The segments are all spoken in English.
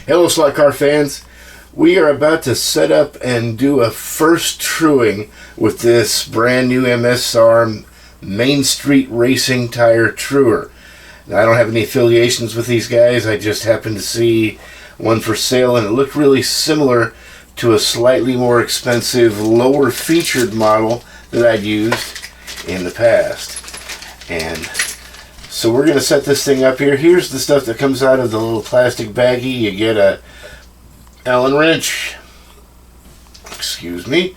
Hello, slot car fans. We are about to set up and do a first truing with this brand new MSR Main Street Racing Tire Truer. Now, I don't have any affiliations with these guys. I just happened to see one for sale, and it looked really similar to a slightly more expensive, lower featured model that I'd used in the past. And so we're going to set this thing up here. Here's the stuff that comes out of the little plastic baggie. You get a Allen wrench. Excuse me.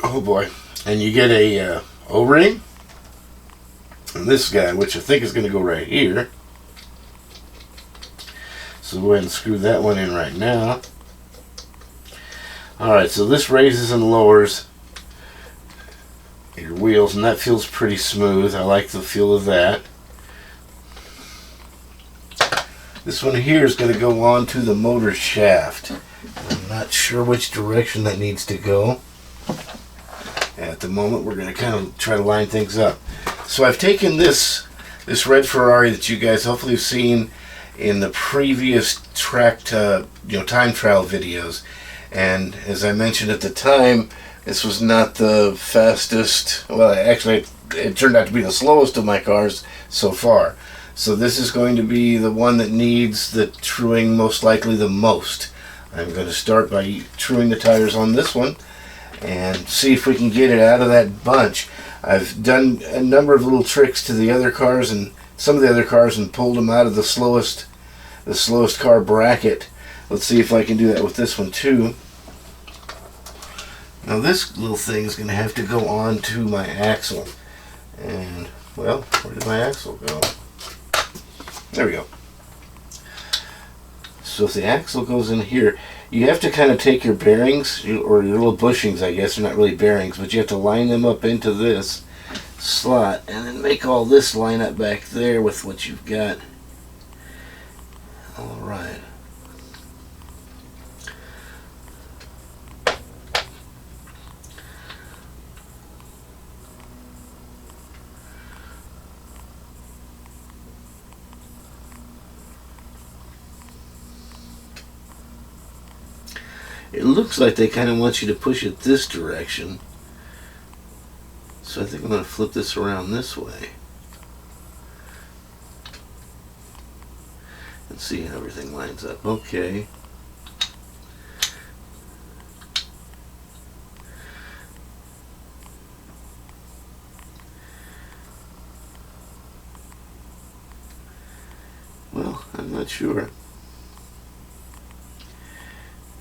Oh boy. And you get a O-ring. And this guy, which I think is going to go right here. So go ahead and screw that one in right now. Alright, so this raises and lowers your wheels, and that feels pretty smooth. I like the feel of that. This one here is going to go on to the motor shaft. I'm not sure which direction that needs to go. At the moment, we're going to kind of try to line things up. So I've taken this red Ferrari that you guys hopefully have seen in the previous tracked time trial videos, and as I mentioned at the time, this was not the fastest. Well, actually, it turned out to be the slowest of my cars so far. So this is going to be the one that needs the truing most likely the most. I'm going to start by truing the tires on this one and see if we can get it out of that bunch. I've done a number of little tricks to the other cars and some of the other cars and pulled them out of the slowest car bracket. Let's see if I can do that with this one too. Now this little thing is going to have to go on to my axle. And, well, where did my axle go? There we go. So if the axle goes in here, you have to kind of take your bearings, or your little bushings, I guess. They're not really bearings, but you have to line them up into this slot and then make all this line up back there with what you've got. Alright. It looks like they kind of want you to push it this direction. So I think I'm going to flip this around this way. And see how everything lines up. Okay. Well, I'm not sure.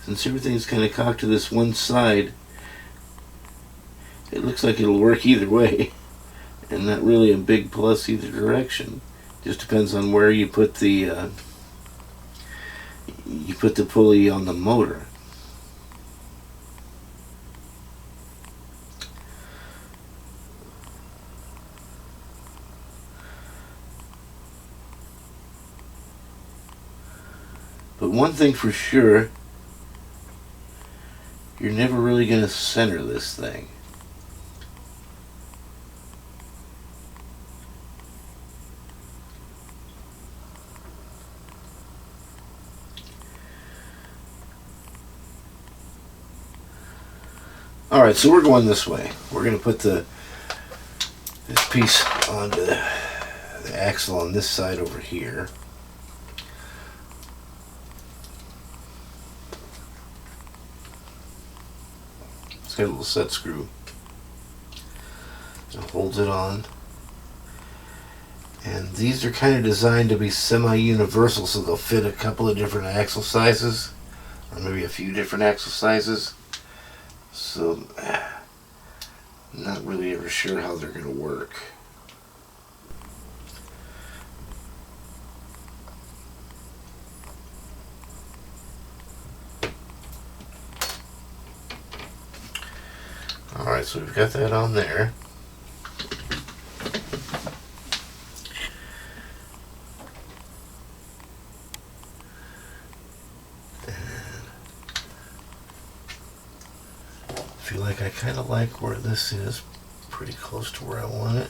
Since everything's kind of cocked to this one side, it looks like it'll work either way, and not really a big plus either direction. Just depends on where you put the pulley on the motor. But one thing for sure, you're never really going to center this thing. Alright, so we're going this way. We're going to put this piece onto the axle on this side over here. Got a little set screw that holds it on, and these are kind of designed to be semi-universal, so they'll fit a couple of different axle sizes, or maybe a few different axle sizes. So I'm not really ever sure how they're going to work. Alright, so we've got that on there. And I feel like I kind of like where this is, pretty close to where I want it.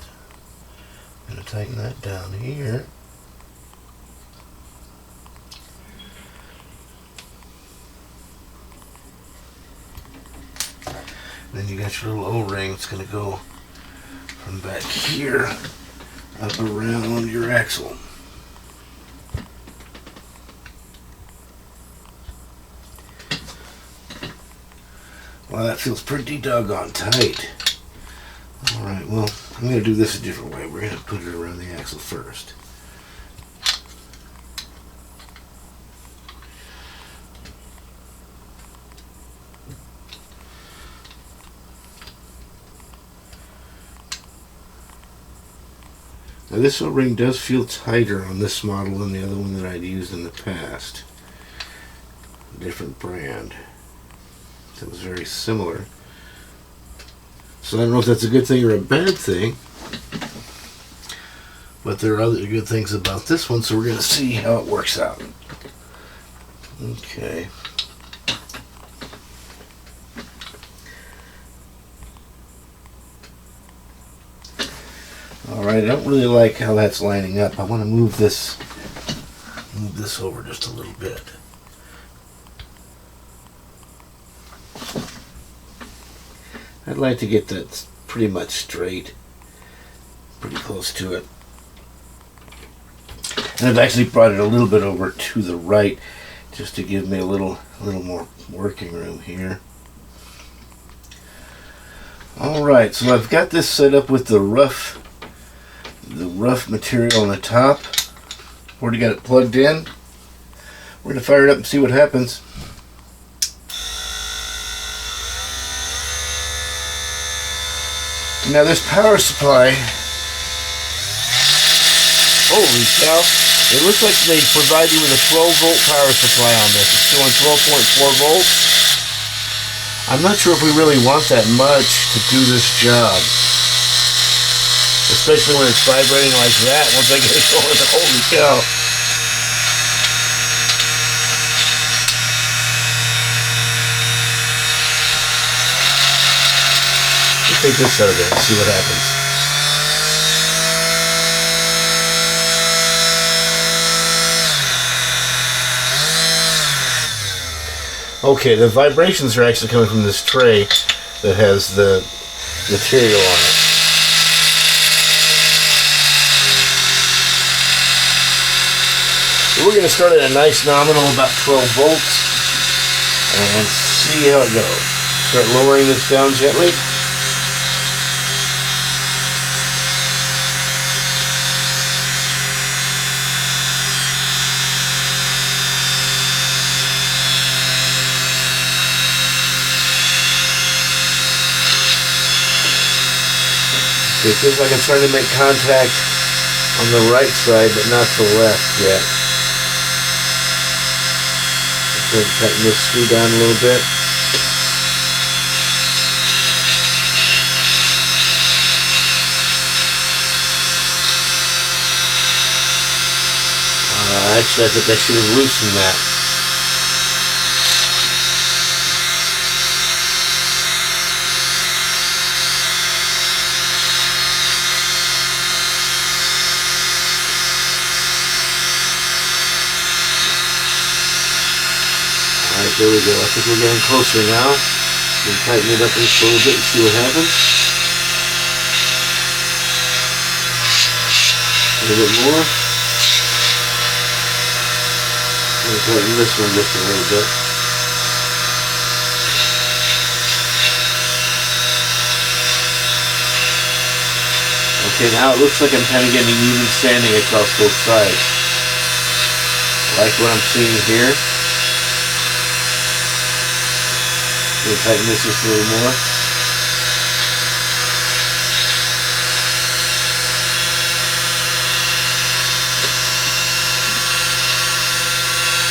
I'm going to tighten that down here. Then you got your little O-ring. It's going to go from back here up around your axle. Well, that feels pretty doggone tight. Alright, well, I'm going to do this a different way. We're going to put it around the axle first. Now this O-ring does feel tighter on this model than the other one that I'd used in the past. Different brand. That was very similar. So I don't know if that's a good thing or a bad thing. But there are other good things about this one, so we're going to see how it works out. Okay. Alright, I don't really like how that's lining up. I want to move this over just a little bit. I'd like to get that pretty much straight, pretty close to it. And I've actually brought it a little bit over to the right just to give me a little more working room here. Alright, so I've got this set up with the rough material on the top. Already got it plugged in. We're going to fire it up and see what happens. Now this power supply, holy cow, it looks like they provide you with a 12-volt power supply on this. It's showing 12.4 volts. I'm not sure if we really want that much to do this job. Especially when it's vibrating like that once I get it going, holy cow. Take this out of there and see what happens. Okay, the vibrations are actually coming from this tray that has the material on it. We're going to start at a nice nominal, about 12 volts, and see how it goes. Start lowering this down gently. It feels like I'm starting to make contact on the right side, but not the left yet. I'm going to tighten this screw down a little bit. Actually, I think I should have loosened that. Alright, there we go. I think we're getting closer now. We'll tighten it up just a little bit and see what happens. A little bit more. We'll tighten this one just a little bit. Okay, now it looks like I'm kind of getting even sanding across both sides. Like what I'm seeing here. We'll tighten this just a little more.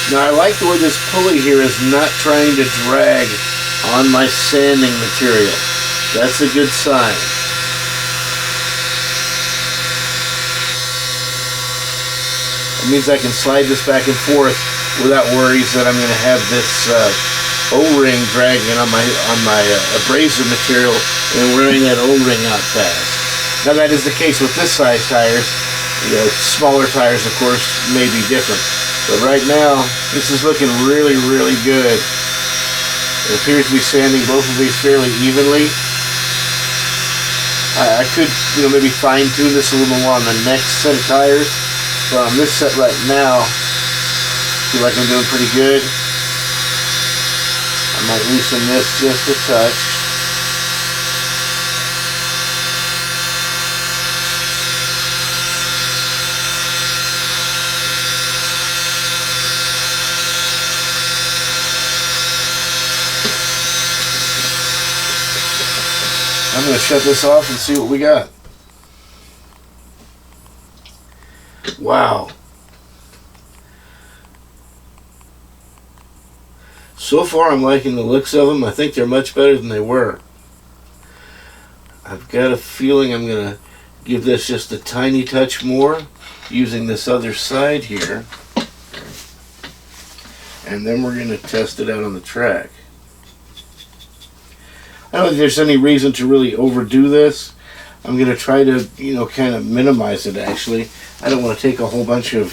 Now I like the way this pulley here is not trying to drag on my sanding material. That's a good sign. It means I can slide this back and forth without worries that I'm going to have this O-ring dragging on my abrasive material and wearing that O-ring out fast. Now that is the case with this size tires. You know, smaller tires, of course, may be different. But right now, this is looking really, really good. It appears to be sanding both of these fairly evenly. I could, maybe fine tune this a little more on the next set of tires. But on this set right now, I feel like I'm doing pretty good. I might loosen this just a touch. I'm going to shut this off and see what we got. Wow. So far I'm liking the looks of them. I think they're much better than they were. I've got a feeling I'm going to give this just a tiny touch more using this other side here. And then we're going to test it out on the track. I don't think there's any reason to really overdo this. I'm going to try to, kind of minimize it actually. I don't want to take a whole bunch of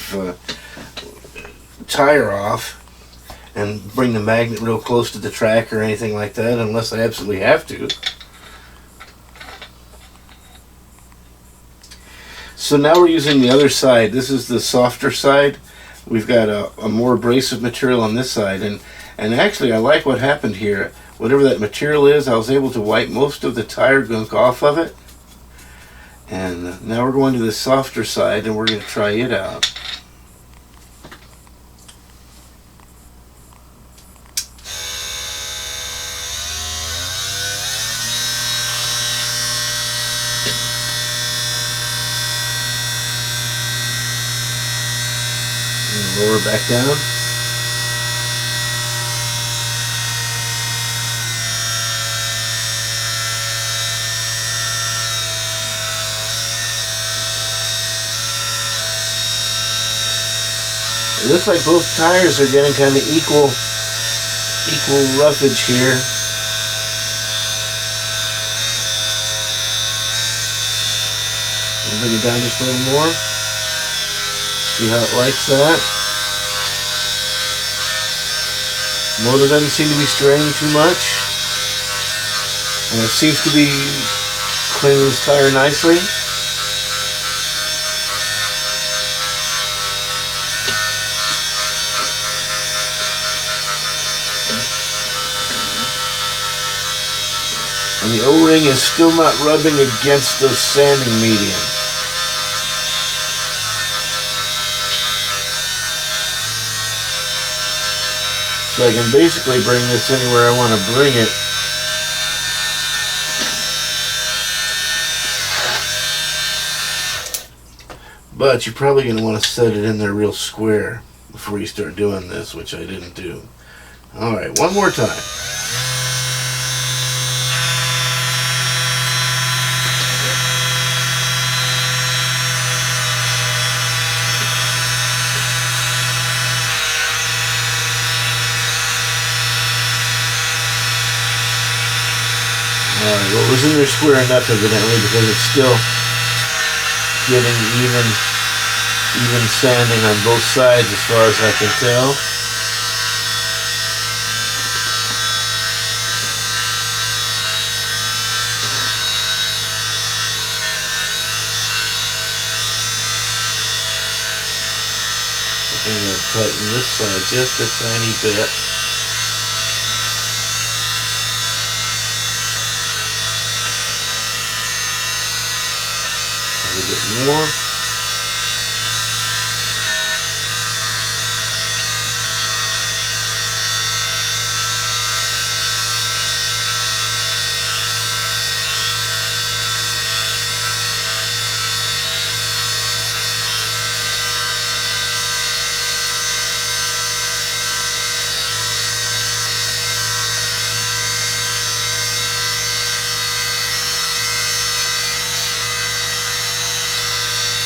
tire off and bring the magnet real close to the track or anything like that unless I absolutely have to. So now we're using the other side. This is the softer side. We've got a more abrasive material on this side, and actually I like what happened here. Whatever that material is, I was able to wipe most of the tire gunk off of it. And now we're going to the softer side and we're going to try it out. And lower back down. It looks like both tires are getting kind of equal roughage here. I'll bring it down just a little more. See how it likes that. Motor doesn't seem to be straining too much. And it seems to be cleaning this tire nicely. And the O-ring is still not rubbing against the sanding medium. So I can basically bring this anywhere I want to bring it. But you're probably going to want to set it in there real square before you start doing this, which I didn't do. Alright, one more time. Alright, well, it was in there square enough evidently because it's still getting even sanding on both sides as far as I can tell. I'm going to tighten this side just a tiny bit. A little bit more.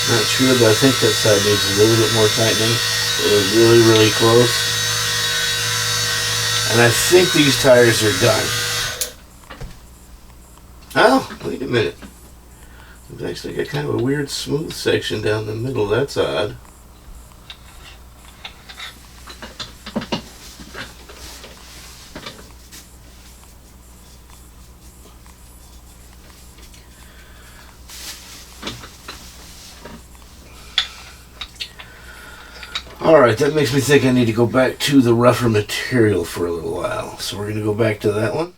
Not sure, but I think that side needs a little bit more tightening. It was really, really close. And I think these tires are done. Oh, wait a minute. It's actually got kind of a weird smooth section down the middle. That's odd. Alright, that makes me think I need to go back to the rougher material for a little while. So we're going to go back to that one.